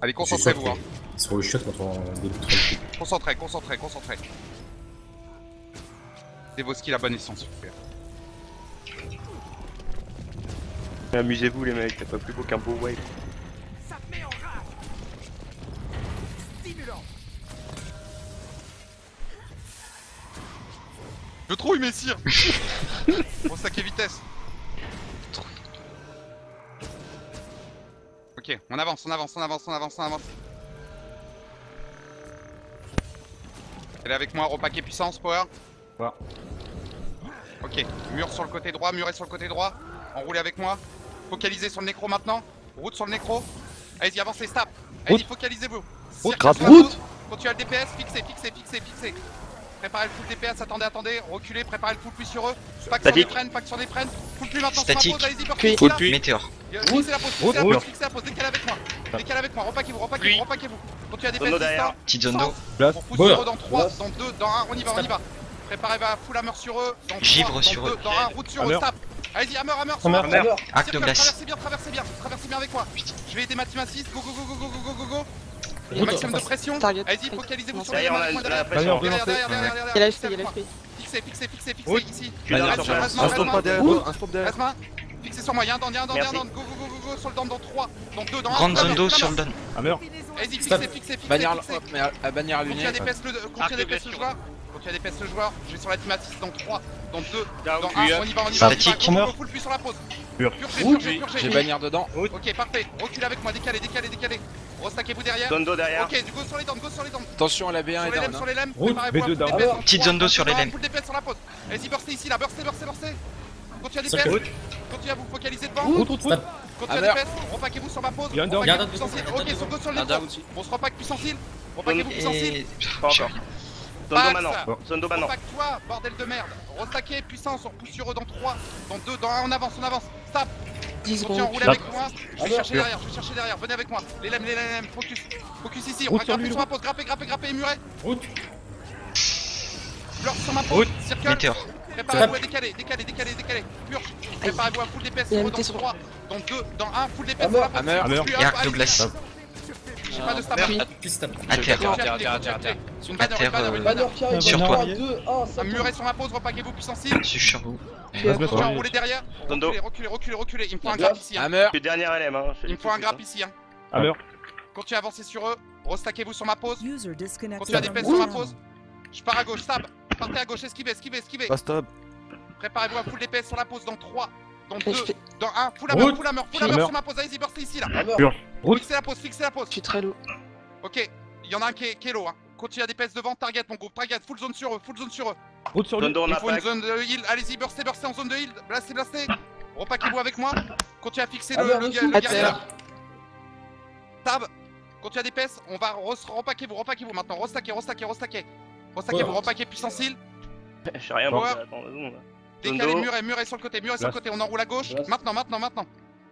Allez, concentrez-vous. Hein. Sur le shot quand on débute le coup. Concentrez. C'est vos skills à bon escient, s'il vous plaît. Amusez-vous les mecs, t'as pas plus beau qu'un beau wave. Ça te met en rage. Stimulant. Je trouve, messire. Bon, saquez vitesse. Ok, on avance. Elle est avec moi, repaquet puissance, power. Ouais. Ok, mur sur le côté droit, muret sur le côté droit. Enroulez avec moi. Focalisez sur le nécro maintenant. Route sur le nécro. Allez-y, avancez, stop. Allez-y, focalisez-vous. Route. Continuez le DPS, fixez. Préparez le full DPS, attendez, reculez, préparez le full pluie sur eux. Pack sur les freines, full pluie maintenant sur la pause, allez-y, Full pluie. Météore. Fixez la pause, décalez avec moi. Repaquez-vous. Continuez à DPS distant. Petite zone d'eau. On pousse sur eux dans 3, dans 2, dans 1, on y va. Préparez-vous à full hammer sur eux. Dans 3, Givre sur eux. Dans 1, route sur eux, stop. Allez-y, hammer. Acte de glace. Traversez bien avec moi. Je vais aider ma team à 6, go. Maximum de pression. Allez-y, focalisez-vous sur les mains. Derrière. Fixez ici. Reste-main. Fixez sur moi, y'a un down. Go sur le down dans 3, dans 2, dans 1. Grande zone d'eau sur le down. Allez-y, fixez. Bannière allumée. Continue à DPS le joueur. Je vais sur la team à 6 dans 3, dans 2, dans 1. On y va. Statique. Full pluie sur la pause. J'ai bannière dedans. Ok, parfait. Reculez avec moi, décalez. Restaquez-vous derrière. Zone d'eau derrière. Ok, go sur les dents. Attention à la B1 et down. Sur les lames, Route, préparez-vous B2 à full down. DPS. Petite zone d'eau sur les lames. Full DPS sur la pause. Allez-y, burstez ici, là, burstez. Continuez à DPS. Continuez à vous focaliser devant. Continuez à DPS. Repaquez-vous sur ma pause. Repaquez-vous puissance heal. Ok, sur go sur le nécro. On se repaque puissance heal. Repaquez-vous puissance heal. Pas encore. Zone d'eau maintenant. Repaque-toi, bordel de merde. Restaquez, puissance, on repousse sur eux dans 3, dans 2, dans 1, on avance. Stop. Continuez à rouler avec moi. Je vais chercher derrière. Venez avec moi. Les lames. Focus ici. On va grimper sur ma pause. Grappez et muret. Route. Blur sur ma pause. Circle. Météore. Préparez-vous à décaler. Purge. Préparez-vous à full DPS sur eux dans 3, dans 2, dans 1. Full DPS sur la pause. Hammer. Et arc de glace. J'ai pas de stab. À terre. Une À terre. bannière. Sur toi. Un muret sur ma pause. Repaquez-vous puissance heal. Je suis sur vous. Continuez à rouler derrière. Reculez. Il me faut un grappe ici. Hammer. Je suis dernière LM hein. Il me faut un grappe ici. Hammer. Continuez à avancer sur eux. Restaquez-vous sur ma pause. User disconnected. Continuez à DPS sur ma pause. Je pars à gauche. Stab. Partez à gauche. Esquivez. Stop. Préparez-vous à full DPS sur la pause dans 3, dans 2, je fais- dans 1. Full hammer sur ma pause. Allez-y, burstez ici là. Fixez la pause. Je suis très low. Ok, il y en a un qui est low. Hein. Continuez à DPS devant. Target mon groupe. Full zone sur eux. Route sur Zone d'eau en Il faut une attaque. zone de heal. Allez-y, burstez en zone de heal. Blastez. Repaquez-vous avec moi. Continuez à fixer le guerrier. Tab. Continuez à DPS. On va repaquez-vous maintenant. Restaquez. Repaquez puissance heal. J'ai rien Power. bon, attends, vas-y, Décalez d'eau. muret sur le côté. On enroule à gauche. Maintenant.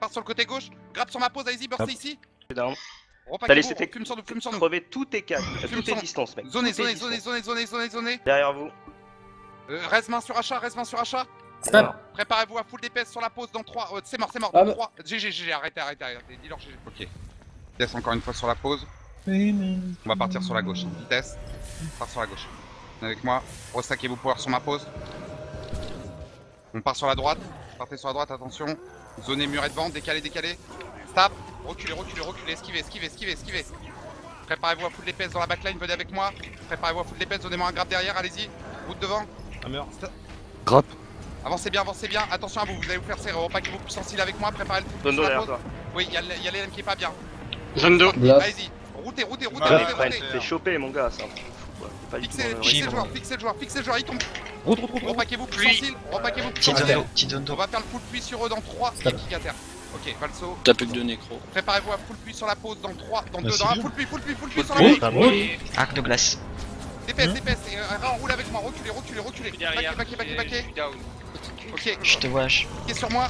Part sur le côté gauche. Grappe sur ma pause. Allez-y, burstez ici. Je suis down. T'as Repaquez-vous. laissé tes Fume sur nous. crever tous tes cacs, Fume toutes tes sur- distances mec. Zonez. Toutes tes distances. Zoné. Derrière vous. Reste main sur achat. Stop. Préparez-vous à full DPS sur la pause dans 3. C'est mort. Ah, Dans 3. GG, arrêtez. Dis-leur GG. Ok. Vitesse encore une fois sur la pause. On va partir sur la gauche. Vitesse. Part sur la gauche. Venez avec moi. Restaquez-vous power sur ma pause. On part sur la droite. Partez sur la droite, attention. Zonez muret devant. Décalez. Stop. Reculez. Esquivez. Préparez-vous à full DPS dans la backline. Venez avec moi. Préparez-vous à full DPS. Donnez-moi un grappe derrière. Allez-y. Route devant. Hammer. Grappe. Avancez bien. Attention à vous. Vous allez vous faire serrer. Repaquez-vous puissance heal avec moi. Préparez le full Zone sur d'eau la derrière pause. toi. Oui, il y a l'élève qui est pas bien. Zone d'eau. Allez-y. Routez. T'es chopé mon gars, ça. Pas du tout dans le Fixez le joueur, il tombe. Route. Repaquez-vous puissance heal. Petite zone On d'eau. va faire le full pluie sur eux dans 3 et kick à terre. Ok, Valso. T'as plus que 2 nécros. Préparez-vous à full pluie sur la pause dans 3, dans 2, dans 1. Full pluie sur Route. la pause. Route. Arc de glace. DPS. Et enroule avec moi. Reculez. Baquez. Ok, Je te vois. piquez sur moi.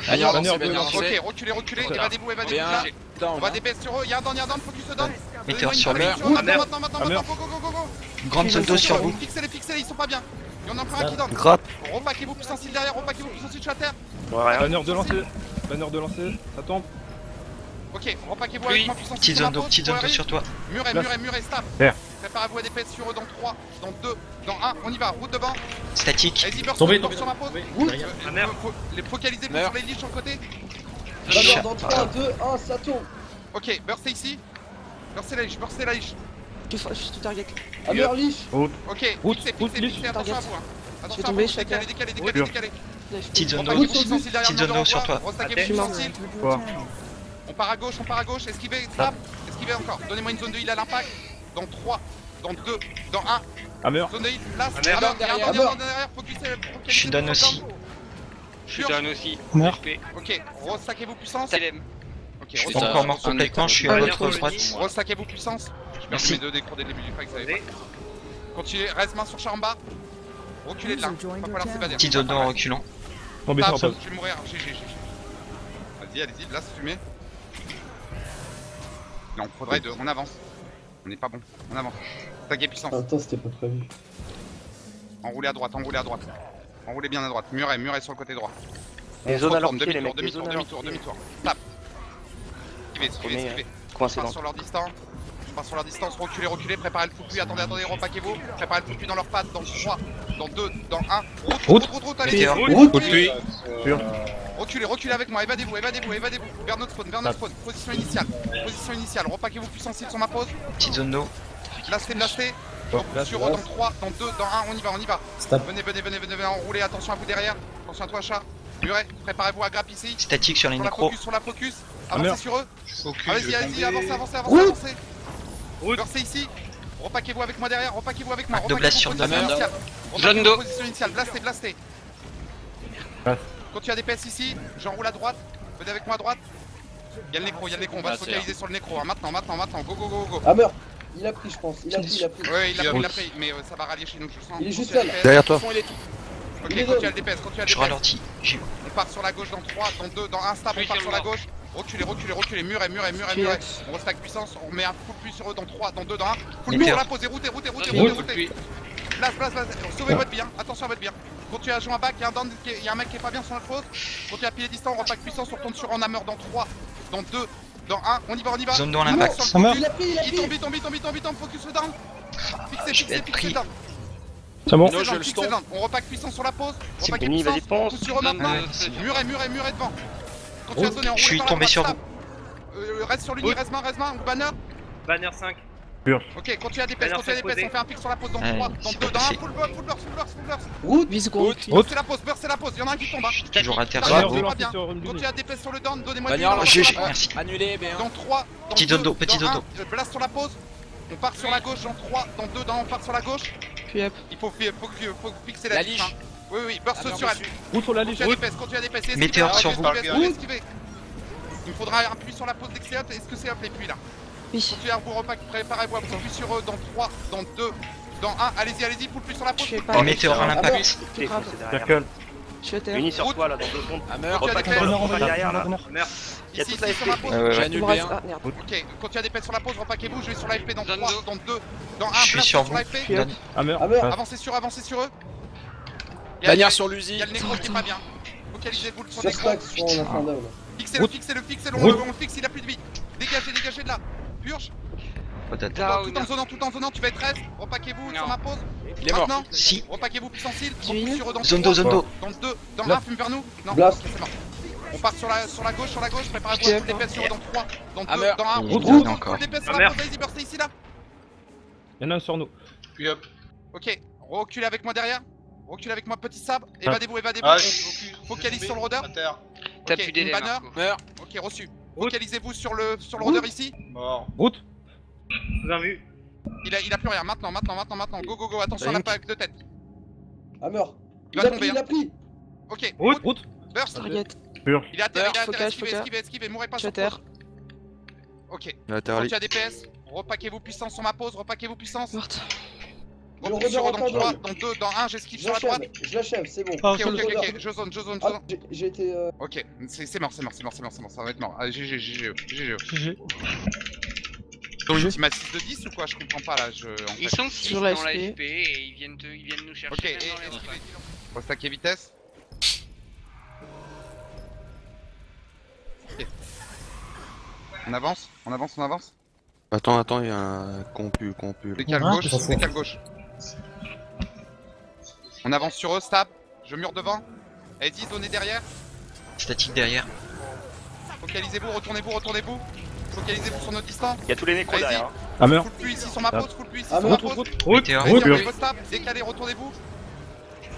Bannière Bannière lancée, bannière Ok, lancée. reculez. Évadez-vous. Bien. Là. Down. On va DPS sur eux. Il y a un down, focus down. Météore sur Hammer. Maintenant. Hammer. Go. Grande zone d'eau sur vous. Fixez-les, ils sont pas bien. Il y en a encore un qui donne. Grappe. Repaquez-vous puissance heal derrière. Sur la terre. Ouais, rien. Bannière de lancer. Ça tombe. Ok, repaquez-vous avec moi puissance Petite sur ma zone d'eau, pause, petite zone d'eau Polaris. sur toi. Muret, stop. Terre. Préparez-vous à DPS sur eux dans 3, dans 2, dans 1, on y va, route devant. Statique. Vas-y, burst Tombé, sur ma pause. tombé. Derrière. Les focalisez-vous Merde. sur les leads sur le côté. D'abord dans 3, 2, 1, ça tourne. Ok, burstez ici. Burstez la liche. Je suis tout target. Hammer Lich. Ok, Route, fixez, liche. attention à vous. Hein. Attention vais à tomber, vous, je suis à décalez. Petite zone d'eau. Repaquez-vous puissance derrière Petite zone le d'eau sur toi. Restaquez-vous puissance île. On part à gauche, esquivez, snap, esquivez encore. Donnez-moi une zone de heal à l'impact. Dans 3, dans 2, dans 1. Hammer. Zone de heal, place. Hammer. Il y a un Derrière. derrière, focusez. Je suis down aussi. Je suis down aussi. Merde. Ok, restaquez-vous puissance. Salem. Ok, Je suis Encore mort complètement, je suis à votre droite. restaquez-vous puissance. Je perds Merci. mes 2 décros dès le début du fight, vous savez pas. Continuez, reste main sur Charamba. Reculez de là, va falloir s'évader. Petite zone d'eau en reculant. Tombé sur la pause. Je vais mourir, GG. Allez-y, là c'est fumé. Non, faudrait on avance. On est pas bon, on avance. Taguez puissance. Attends, c'était pas prévu. Enroulez à droite. Enroulez bien à droite. Muret sur le côté droit. Les On zones se à leur retourne, pied, les mecs. Les zones à leur demi-tour. Tap. Esquivez. Coincé Je dans. pars sur leur distance. Reculez, préparez le foutu. Attendez, repaquez-vous. Préparez le foutu dans leurs pattes. Dans 3, dans 2, dans 1. Route, allez. Météore. Reculez avec moi. Évadez-vous. Vers notre spawn. Position initiale. Repaquez-vous puissance sur ma pause. Petite zone d'eau. Blastez. Sur eux dans 3, dans 2, dans 1. On y va. Stop. Venez, enroulez. Attention à vous derrière. Attention à toi, chat. Muret, préparez-vous à grappe ici. Statique sur les micros. Sur la focus. Hammer. Avancez sur eux. Allez-y, avancez. Burstez ici. Repaquez-vous avec moi derrière. De glace sur position Hammer. initiale. Zone d'eau. Position initiale. Blastez. Passe. Continue à DPS ici. J'enroule à droite. Venez avec moi à droite. Il y a le nécro. On va Ah, se focaliser sur le nécro. Hein. Maintenant. Go. Hammer. Il a pris, je pense. Il a pris. Ouais, il a pris. Mais ça va rallier chez nous, je sens. Il est juste Continue à là. DPS. Derrière toi. Ok, Il est continue à là. DPS. Je ralentis. On part sur la gauche dans 3, dans 2, dans 1 stab, on part sur la gauche. Reculez, muret. On restack puissance, on met un full plus sur eux dans 3, dans 2, dans 1. Full plus sur la pause et routez. Place. Sauvez votre bien, attention à votre bien. Continuez à jouer en back, il y a un mec qui est pas bien sur notre pause. Continuez à piler distant, on repack puissance, on retourne sur en hammer dans 3, dans 2, dans 1. On y va. Zone d'eau en impact. Il a pris. Il tombe, focus le down. Je vais être Fixez pris. down. C'est bon. Non, je le stomp. On repack puissance sur la pause. C'est Repack Benny, vas-y, puissance, pense. coup sur eux maintenant. Ouais, c'est bon. Muret devant. Continue à zoner, Je suis enroulez par tombé la sur droite, stab. Reste sur l'uni, reste main, ou banner. Banner 5. Ok, continue à DPS, on fait un pic sur la pause dans Ouais, 3, dans c'est 2, pas dans 1, passé. full burst. Route. Vise gros. Burstez la pause, y'en a un qui tombe. Je suis toujours à terre. Ah, sur ouais, la on roue. va bien. Continue à DPS sur le down, donnez-moi Bagnard, du GG, dans merci. Annulé, B1. 3, dans Petit 2, dodo, petit dans dodo. 1, blast sur la pause. On part sur la gauche dans 3, dans 2, dans 1, on part sur la gauche. Puis hop. Il faut fixer la La liche. liche. Hein. Oui, burst Ah, sur elle. Route sur la liche. Continue à DPS. Météore sur vous. Esquivez. Il me faudra un puits sur la pause dès que c'est up. Est-ce que c'est up les puits là? Oui. Continuez à vous repack, préparez-vous à vous appuyer sur eux dans 3, dans 2, dans 1. Allez-y, full plus sur la pause. Je sais Et pas. météore à l'impact. C'est grave. derrière. Circle. Je suis à terre. Unis sur toi là dans 2 secondes. Hammer. Repack Hammer. puissance, derrière là. Hammer. Il y a Ici, toute la sur ma FP. pause. Ouais. J'annule Il me reste- B1. Ah merde. Ok, continuez à DPS sur la pause, repaquez-vous, je vais sur la FP dans 3, dans 2, dans 1. Je suis sur vous. la FP. Puis hop. Hammer. Hammer. Passe. Avancez sur eux. Bagnard sur Il l'Uzi. y a le nécro qui est pas bien. Focalisez-vous sur le Sur nécro. stack sur la fin d'œuvre. Fixez-le, on le fixe, il a plus de vie. Dégagez de là. Purge. Potata. Tout en zonant, tu vas être reste. Repaquez-vous sur ma pause. Il est mort. Maintenant, Si. repaquez-vous puissance île. Huile. Sur eux dans Zone 3, d'eau, zone d'eau. dans 2, dans Blast. 1, fume vers nous. Non, Blast. ok, c'est mort. On part sur la gauche, préparez-vous à full DPS sur eux dans 3, dans 2, Hammer. dans 1. Il est bien encore. Full DPS sur Hammer. la pause, vas-y, burstez ici là. Il y en a un sur nous. Ok, reculez avec moi derrière. Reculez avec moi, petit sabre. Évadez-vous. Ah, On focalise sur le rôdeur. T'as Ok, plus d'élèves. une banner. Hammer. Ok, reçu. Focalisez-vous sur le rôdeur ici. Mort. Route. Bien vu. Il a plus rien. Maintenant. Go. Attention à l'impact de tête. Hammer. Il va tomber. Il a pris. Ok, Route. burst. Target. Purge. Il a atterri, Focus. esquivez, mourrez pas Je suis à sur terre. pause. Ok, Latéral. continue à DPS. Repaquez-vous puissance sur ma pause, Morte. Repousse sur eux dans Le 3, rôdeur dans 2, dans 1, j'esquive Je sur la droite. l'achève, c'est bon. Ok, Sur le rôdeur. je zone. Ah, j'ai été. Ok, c'est mort, ça va être mort. Allez, GG. GG. Donc ultima 6 de 10 ou quoi? Je comprends pas là, en Ils fait. sont 6 Sur dans la la SP. SP et ils viennent nous chercher. Ok, et même dans les esquivez. repas. Restaquer vitesse. Ok. On avance, on avance, on avance. Attends, il y a un compu. Décale Ah, gauche, je t'en fous. décale gauche. On avance sur eux, stab. Je mure devant. Allez-y, donnez derrière. Statique derrière. Focalisez-vous, retournez-vous. Focalisez-vous sur notre distance. Il y a tous les nécros Allez-y. derrière. Hammer. Full plus ici sur ma pause, full plus ici Ah, sur mais ma pause. Météor. Allez-y, Pur. on veut stab. Décalez, retournez-vous.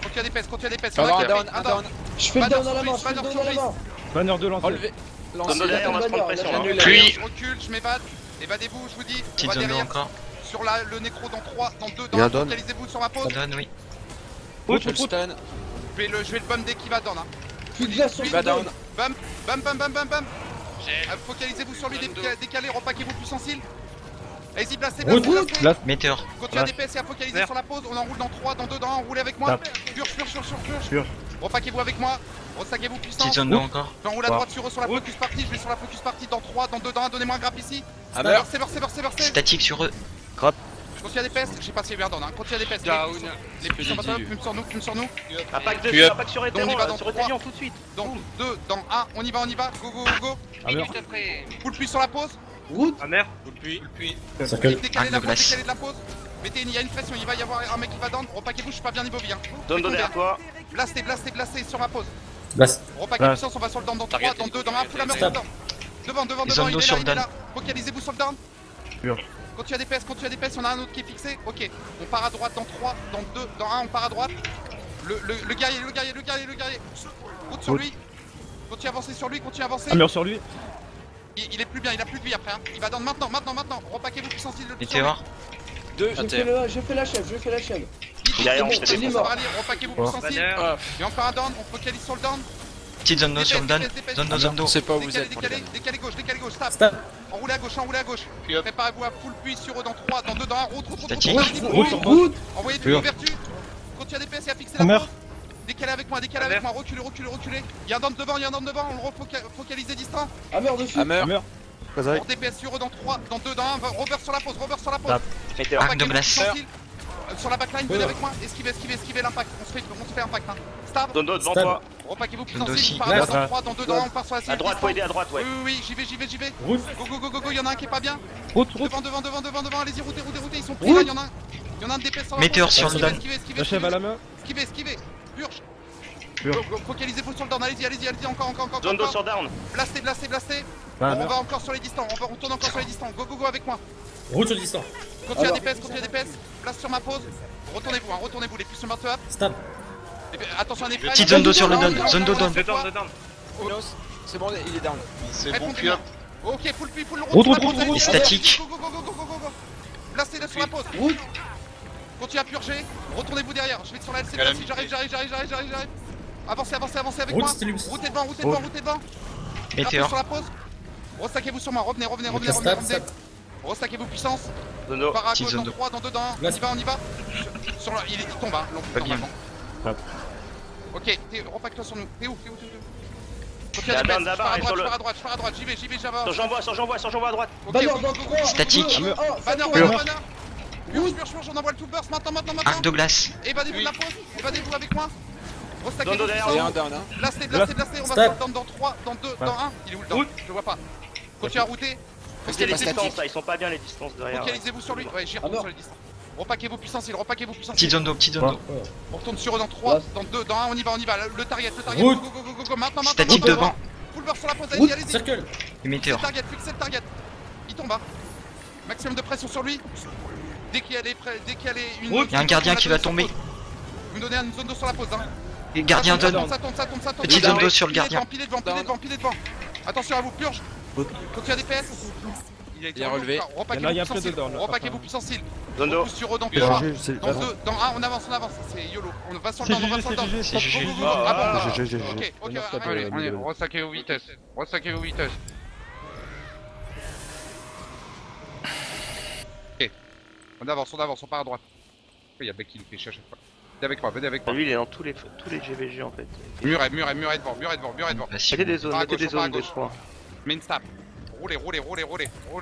Continue à d'épaisse, Un y'en a qui a down, pris un down. Je fais le down à la Banner main, je fais le sur down à la Luis. main. Banner de lancer. Relevez. Dondo Lancez. derrière, on va se prendre Banner, pression. banner. Hein. Puis, Je recule, je m'évade. Évadez-vous, je vous dis. On Petite va zone derrière. encore. Sur le nécro dans 3, dans 2, Il y a un dans 1. down. Focalisez-vous sur ma pause. Donne, oui. Je le stun. Je vais le bum dès qu'il va down. Hein. Plus de glace sur Il le va down. down. Bam. j'ai. Focalisez-vous sur lui, décalez, repaquez-vous plus sensible. Allez-y, blastez. Blast. Météor. Continue à DPS et à focaliser sur la pause. On enroule dans 3, dans 2, dans 1. Roulez avec moi. Purge. Purge. Repaquez-vous avec moi. Ressaquez-vous puissance. Petite zone 2 encore. J'enroule à droite sur eux sur la focus party. Je vais sur la focus party dans 3, dans 2, dans 1. Donnez-moi un grappe ici. Hammer. Versez. Statique sur eux. Continue à DPS. Je sais pas s'il y a eu un down. Continue à DPS. Down. Les puissants bataillons, plume sur nous. Impact Puis dessus, up. impact sur Donc, on y va dans Ethereum, sur trois. Ethereum tout de suite. Dans 2, dans 1. On y va. Go. Hammer. Minute après. Full plus sur la pause. Route. Amer. Circle. Décalez la Arc de pause, glace. décalez de la pause. Mettez, il y a une pression, il va y avoir un mec qui va down. Repaquez-vous, je suis pas bien niveau vie. Hein. Dondo derrière toi. Blastez sur ma pause. Blast. Repaquez Blast. puissance, on va sur le down dans 3, dans 2, dans 1. Full hammer, Stop. down. Devant, Ils ont il dos est sur là, le down. Focalisez-vous sur le down. Purge. Continue à DPS, on a un autre qui est fixé. Ok, on part à droite dans 3, dans 2, dans 1, on part à droite. Le guerrier. Route sur lui. Continue à avancer sur lui, Hammer sur lui. Il est plus bien, il a plus de vie après. Hein. Il va down maintenant. Repaquez-vous puissance sur lui. Météor. 2. Je fais la chèvre. Derrière, on bon, fait il est des mort. Repaquez-vous puissance. Banner. Il y a encore un down, on focalise sur le down. Petite zone 2 sur le down. Dépêche. Zone 2. On sait pas où vous êtes pour les dames. Décalez gauche, stop. Stop. Enroulez à gauche. Puis hop. Préparez-vous à full puits sur eux dans 3, dans 2, dans 1. Route. Statique. Route. Envoyez du Pur. vertu. Continuez à DPS et à fixer Hammer. la pause. Décalez avec moi. Reculez. Il y a un down devant, on le refocalisez distant. Hammer dessus. Hammer. Hammer. On DPS sur eux dans 3, dans 2, dans 1. Rover sur la pause. Stop. Meteor. Arc de glace. Sur la backline, venez avec moi. Esquivez l'impact. On se fait impact. Hein. Stab. Dondo devant Stab. toi. Repaquez-vous plus Dondo aussi. sensible. Par Glace. dans 3, dans 2, dans 1. On part sur la cible. À droite, faut aider à droite, ouais. Oui, j'y vais. Route. Go, y'en a un qui est pas bien. Route. Devant, allez-y, routez, ils sont pris là, y'en a un de DPS sur la Météor pause. sur le down. La chèvre à la main. Esquivez, purge. Purge. Go, focalisez-vous sur le down, allez-y, encore. Dondo sur down. Blastez. Hammer. On va encore sur les distants, on retourne encore sur les distants. Go avec moi. Route sur le distant. Continue à Alors. DPS, blast sur ma pause. Retournez-vous, les puissants marteaux up. Stop. Attention à les Petite zone 2 sur le down. Zone 2 down. Minos. C'est bon, il est down. C'est bon, puis hop. Ok, full Route. Et statique. Go. Blastez sur la pause. Route. Continuez à purger. Retournez-vous derrière. Je vais sur la LC. J'arrive. Avancez avec Route moi. Stylus. Routez devant. Météor. Sur la pause. Restaquez-vous sur moi. Revenez. Stop. Restaquez-vous puissance. Dondo. Par à Petite gauche zone dans de- 3, dans 2, dans 1. On y va. Il tombe, hein. Pas bien. Hop. Ok, repaque-toi sur nous. T'es où Ok, La bande là-bas, je sur le- pars à droite. J'y vais, j'avance. J'envoie à droite. Ok, Banner go, dans go, go. 3. Statique. Banner. Purge, on envoie le tout burst maintenant. Arc de glace. Évadez-vous de la pause. Évadez-vous avec moi. Restaquez-vous Dondo derrière. Il y a puissance. un down, hein. Blastez. On va Stop. sur le down dans 3, dans 2, dans 1. Il est où le down? Je le vois pas. Continuez à router. Parce qu'il y a les Focalisez-vous. distances là, ils sont pas bien les distances derrière. Focalisez-vous sur lui. Ouais, j'y retourne sur les distances. Repaquez-vous puissance. Petite zone 2. On retourne sur eux dans 3, dans 2, dans 1, on y va. Le target. Route. Go. Maintenant. Statique devant. Full burst sur la pause, Route. allez-y. Circle. Et Météor. Fixez le target. Il tombe. Hein. Maximum de pression sur lui. Dès qu'il y a une. Il y a un gardien qui va tomber. Vous me donnez une zone 2 sur la pause. Hein. Et gardien ça down. tombe. Petite zone 2 sur le gardien. Pile devant. Attention à vous, purge. Continue à DPS. Il a relevé. Il y a un peu de down, là. Repaquez-vous puissance heal. Dondo. Sur eux dans Purge. 3, dans 2, dans 1, on avance. C'est YOLO. On va sur le down, C'est GG. Ah bon. GG. Ok, Allez, ressaquez vos vitesses. Ok. On avance, on part à droite. Il y a Beck qui nous fait chier à chaque fois. Venez avec moi. Lui il est dans tous les GVG en fait. Muret devant. Mettez des zones, de soins. Main stab. Roulez.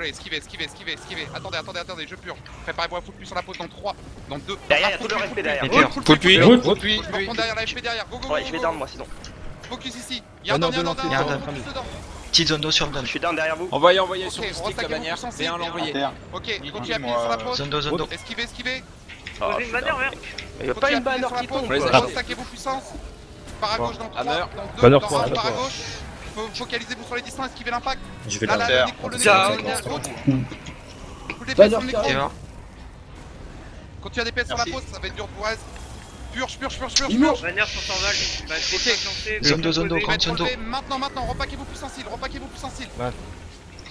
Esquivez. Attendez, je purge. Préparez-vous à foutre plus sur la pause dans 3, dans 2. Derrière, il y a tout le respect derrière. Météor. Full puits. Je me retourne derrière la FP derrière. Go. Ouais, je vais down moi sinon. Focus ici. Il y a un Banner down, de lancer. tous dedans. Petite zone d'eau sur le Je don. suis down derrière vous. Envoyez Ok, sur le stick la restackez-vous bannière. plus sensible. B1 l'envoyer. Ok, continue à appuyer sur la pause. Zone d'eau, zone d'eau. Esquivez, esquivez. Ah, Posez une bannière vert. Il y a pas une banner qui tombe. On les quoi. a Restackez-vous puissance. Par à gauche dans 3, Hammer. dans 2, Banner dans 3, 1, par à banner gauche. Focalisez-vous sur les distances, esquivez l'impact. Je vais Là, la là, faire. le nécro, le Down. nécro. Tout le Banner DPS sur le nécro. Météor. Continue à DPS sur la Merci. pause, ça va être dur pour S. Purge. Il meurt. Bannière sur son vague. Bah, c'est pas lancé. Zone d'eau, zone d'eau, Il va grande être zone d'eau. relevé. Maintenant, repaquez-vous plus sensible,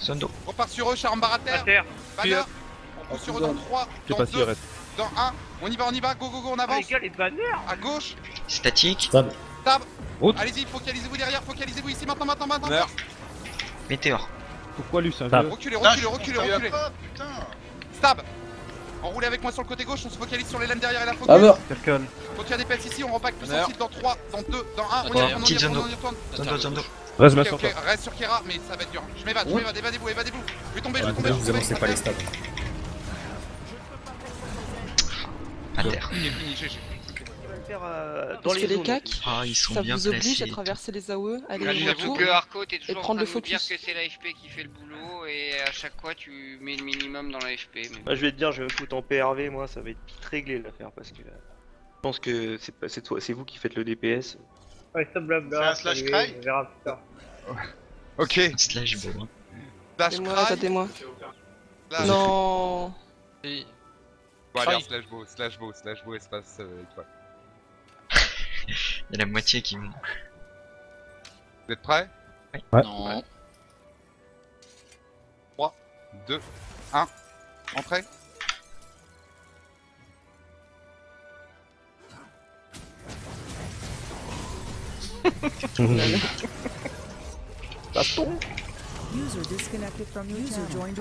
Zone d'eau. Repart sur eux, Charmbar à À terre. terre. Banner. On pousse sur eux dans 3, Je sais dans pas s'il 2, reste. dans 1. On y va, go, on Ah, avance. les gars, les bannières. À gauche, Statique. Stab. tab. Route. Allez-y, focalisez-vous derrière, focalisez-vous ici, maintenant. Hammer. Météor. Pourquoi lui c'est un Stab. vieux Reculez. Stab. Enroulez avec moi sur le côté gauche, on se focalise sur les lames derrière et la focus. Hammer. Quelqu'un. Continue à DPS ici, on repack plus Hammer. sensible dans 3, dans 2, dans 1. On y Attends, retourne, petite zone d'eau. retourne. Zone d'eau. Reste ma Ok, sur toi. reste sur Kera, mais ça va être dur. Je m'évade, évadez-vous. Je vais tomber, Vous avancez pas les stats. À terre. Fini, GG. Dans Parce les que les zones. cacs, Ah, ils sont ça bien vous oblige à placés. traverser les AOE, aller Bah, au surtout retour. que Arco, t'es toujours en prendre train le de nous dire focus. que c'est l'AFP qui fait le boulot et à chaque fois tu mets le minimum dans l'AFP. Mais... Bah, je vais te dire, je vais me foutre en PRV, moi, ça va être vite réglé l'affaire parce que. Je pense que c'est vous qui faites le DPS. Ouais, stop blabla. C'est un slash cry. On verra plus tard. Ok, Slash beau. slash Aidez-moi, cry. aidez-moi. Là, Non. Et- Bon, allez, slash beau, espace étoile. Il y a la moitié qui me. Vous êtes prêts? Ouais. Non. 3, 2, 1, entrez. Ça tombe. User disconnected from your channel.